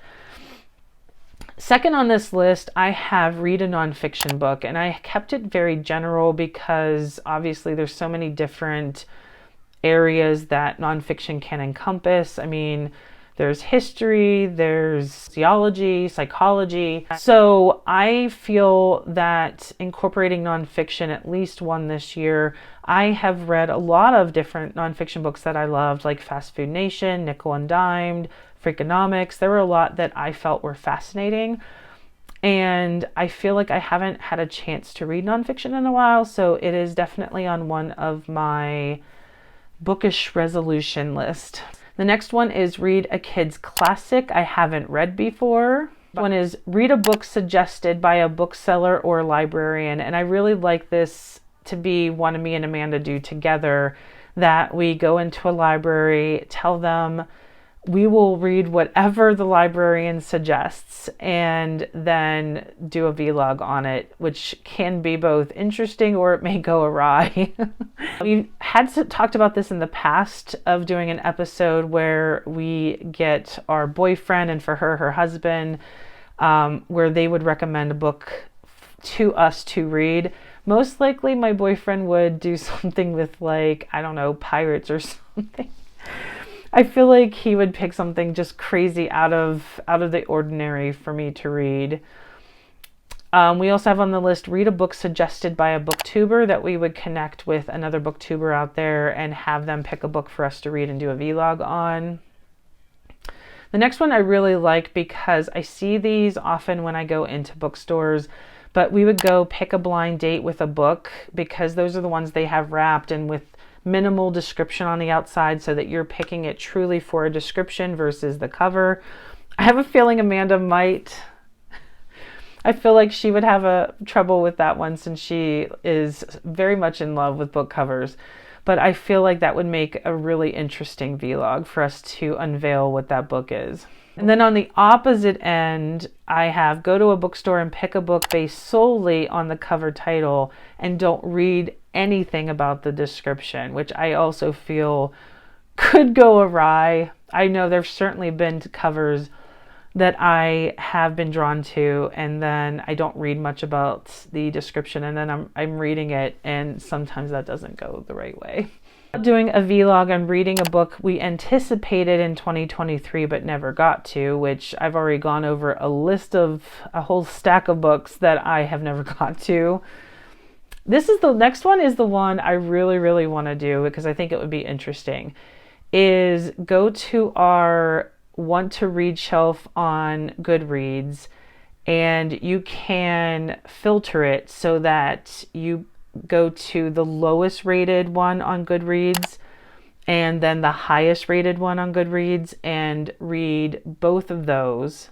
Second on this list, I have read a nonfiction book, and I kept it very general because obviously there's so many different areas that nonfiction can encompass. I mean, there's history, there's theology, psychology. So I feel that incorporating nonfiction, at least one this year, I have read a lot of different nonfiction books that I loved, like Fast Food Nation, Nickel and Dimed, Freakonomics. There were a lot that I felt were fascinating, and I feel like I haven't had a chance to read nonfiction in a while, so it is definitely on one of my bookish resolution list. The next one is read a kid's classic I haven't read before. One is read a book suggested by a bookseller or librarian, and I really like this to be one me and Amanda do together, that we go into a library, tell them we will read whatever the librarian suggests and then do a vlog on it, which can be both interesting or it may go awry. We've talked about this in the past, of doing an episode where we get our boyfriend, and for her husband, where they would recommend a book to us to read. Most likely my boyfriend would do something with, like, I don't know, pirates or something. I feel like he would pick something just crazy out of the ordinary for me to read. We also have on the list read a book suggested by a booktuber, that we would connect with another booktuber out there and have them pick a book for us to read and do a vlog on. The next one I really like because I see these often when I go into bookstores, but we would go pick a blind date with a book, because those are the ones they have wrapped and with minimal description on the outside, so that you're picking it truly for a description versus the cover. I have a feeling Amanda might. I feel like she would have a trouble with that one, since she is very much in love with book covers. But I feel like that would make a really interesting vlog for us to unveil what that book is. And then on the opposite end, I have go to a bookstore and pick a book based solely on the cover title and don't read anything about the description, which I also feel could go awry. I know there's certainly been covers that I have been drawn to, and then I don't read much about the description, and then I'm reading it, and sometimes that doesn't go the right way. Doing a vlog on reading a book we anticipated in 2023 but never got to, which I've already gone over a whole stack of books that I have never got to. The next one is the one I really, really want to do, because I think it would be interesting, is go to our want to read shelf on Goodreads, and you can filter it so that you go to the lowest rated one on Goodreads and then the highest rated one on Goodreads, and read both of those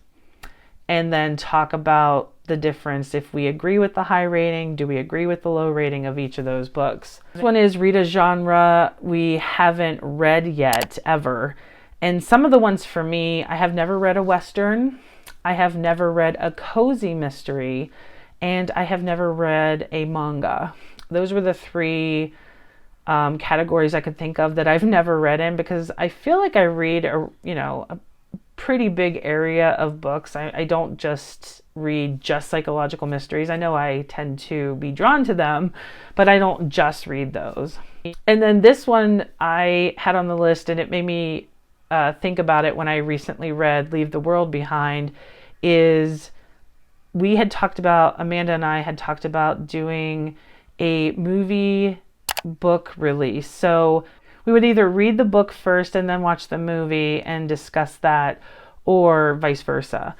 and then talk about the difference. If we agree with the high rating, do we agree with the low rating of each of those books? This one is read a genre we haven't read yet ever. And some of the ones for me, I have never read a Western, I have never read a cozy mystery, and I have never read a manga. Those were the three categories I could think of that I've never read in, because I feel like I read a pretty big area of books. I don't just read just psychological mysteries. I know I tend to be drawn to them, but I don't just read those. And then this one I had on the list, and it made me think about it when I recently read Leave the World Behind, is Amanda and I had talked about doing a movie book release. So we would either read the book first and then watch the movie and discuss that, or vice versa.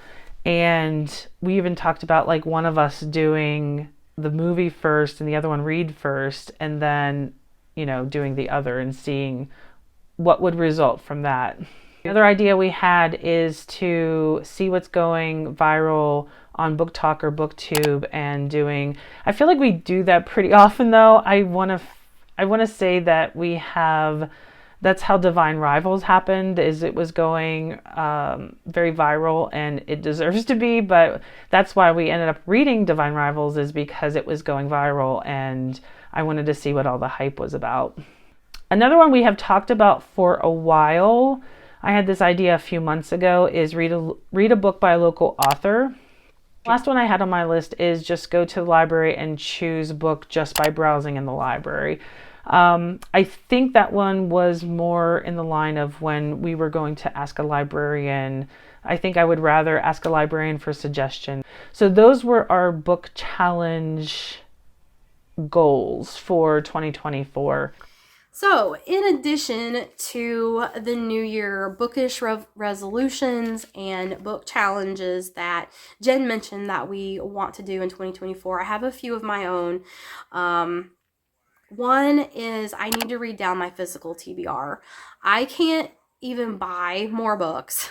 And we even talked about like one of us doing the movie first and the other one read first, and then, doing the other and seeing what would result from that. The other idea we had is to see what's going viral on BookTok or BookTube and I feel like we do that pretty often though. I want to say that that's how Divine Rivals happened, is it was going very viral, and it deserves to be, but that's why we ended up reading Divine Rivals, is because it was going viral and I wanted to see what all the hype was about. Another one we have talked about for a while, I had this idea a few months ago, is read a book by a local author. Last one I had on my list is just go to the library and choose a book just by browsing in the library. I think that one was more in the line of when we were going to ask a librarian. I think I would rather ask a librarian for suggestion. So those were our book challenge goals for 2024. So, in addition to the New Year bookish resolutions and book challenges that Jen mentioned that we want to do in 2024, I have a few of my own. One is I need to read down my physical TBR. I can't even buy more books.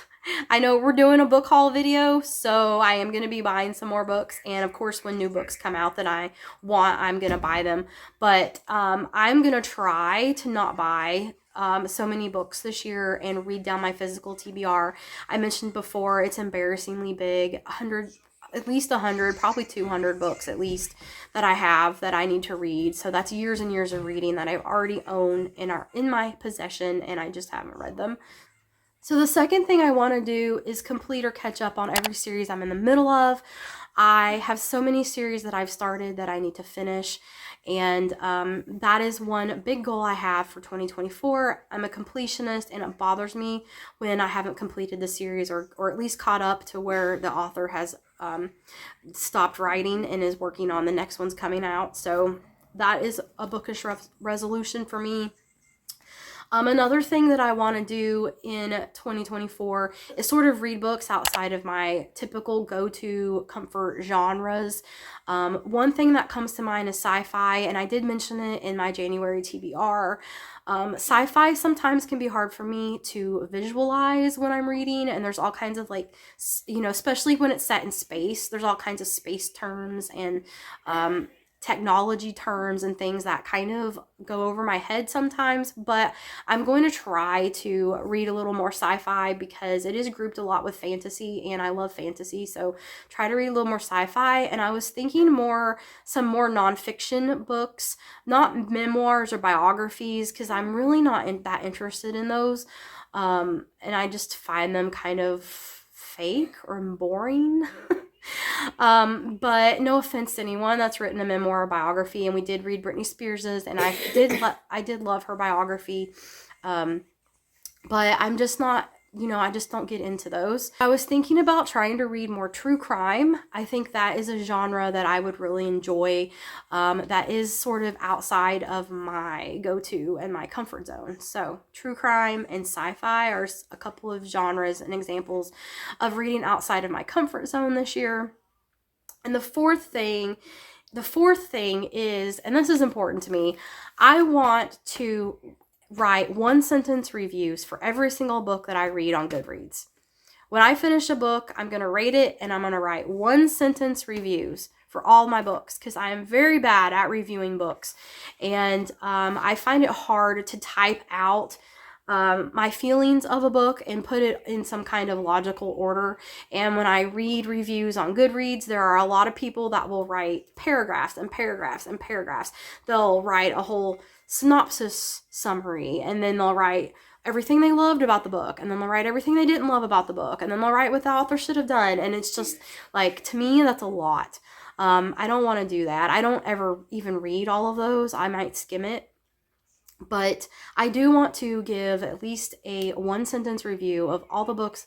I know we're doing a book haul video, so I am going to be buying some more books. And of course, when new books come out that I want, I'm going to buy them. But I'm going to try to not buy so many books this year and read down my physical TBR. I mentioned before, it's embarrassingly big, at least 100, probably 200 books at least that I have that I need to read. So that's years and years of reading that I've already owned and are in my possession, and I just haven't read them. So the second thing I want to do is complete or catch up on every series I'm in the middle of. I have so many series that I've started that I need to finish, and that is one big goal I have for 2024. I'm a completionist, and it bothers me when I haven't completed the series or at least caught up to where the author has stopped writing and is working on the next one's coming out. So that is a bookish resolution for me. Another thing that I want to do in 2024 is sort of read books outside of my typical go-to comfort genres. One thing that comes to mind is sci-fi, and I did mention it in my January TBR. Sci-fi sometimes can be hard for me to visualize when I'm reading, and there's all kinds of especially when it's set in space, there's all kinds of space terms and technology terms and things that kind of go over my head sometimes, but I'm going to try to read a little more sci-fi because it is grouped a lot with fantasy, and I love fantasy, so try to read a little more sci-fi. And I was thinking some more nonfiction books, not memoirs or biographies, because I'm really not that interested in those, and I just find them kind of fake or boring. But no offense to anyone that's written a memoir or biography, and we did read Britney Spears's, and I did love her biography, but I'm just not, I just don't get into those. I was thinking about trying to read more true crime. I think that is a genre that I would really enjoy, that is sort of outside of my go-to and my comfort zone. So true crime and sci-fi are a couple of genres and examples of reading outside of my comfort zone this year. And the fourth thing is, and this is important to me, I want to write 1-sentence reviews for every single book that I read on Goodreads. When I finish a book, I'm going to rate it, and I'm going to write 1-sentence reviews for all my books, because I am very bad at reviewing books, and I find it hard to type out my feelings of a book and put it in some kind of logical order. And when I read reviews on Goodreads, there are a lot of people that will write paragraphs and paragraphs and paragraphs. They'll write a whole synopsis summary, and then they'll write everything they loved about the book, and then they'll write everything they didn't love about the book, and then they'll write what the author should have done. And it's just like, to me, that's a lot. I don't want to do that. I don't ever even read all of those. I might skim it. But I do want to give at least a 1-sentence review of all the books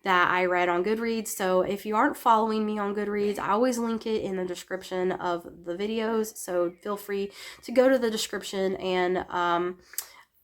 that I read on Goodreads. So if you aren't following me on Goodreads, I always link it in the description of the videos. So feel free to go to the description and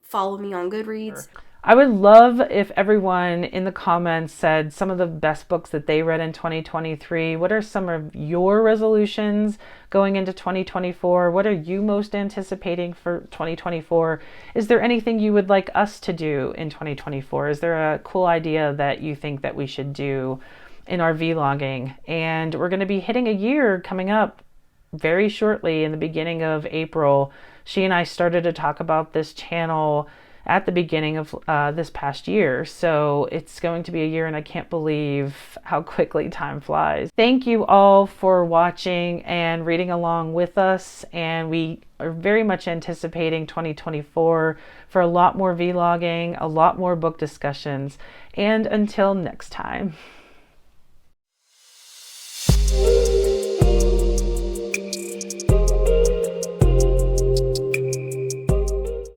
follow me on Goodreads. I would love if everyone in the comments said some of the best books that they read in 2023. What are some of your resolutions going into 2024? What are you most anticipating for 2024? Is there anything you would like us to do in 2024? Is there a cool idea that you think that we should do in our vlogging? And we're going to be hitting a year coming up very shortly in the beginning of April. She and I started to talk about this channel at the beginning of this past year. So it's going to be a year, and I can't believe how quickly time flies. Thank you all for watching and reading along with us. And we are very much anticipating 2024 for a lot more vlogging, a lot more book discussions. And until next time.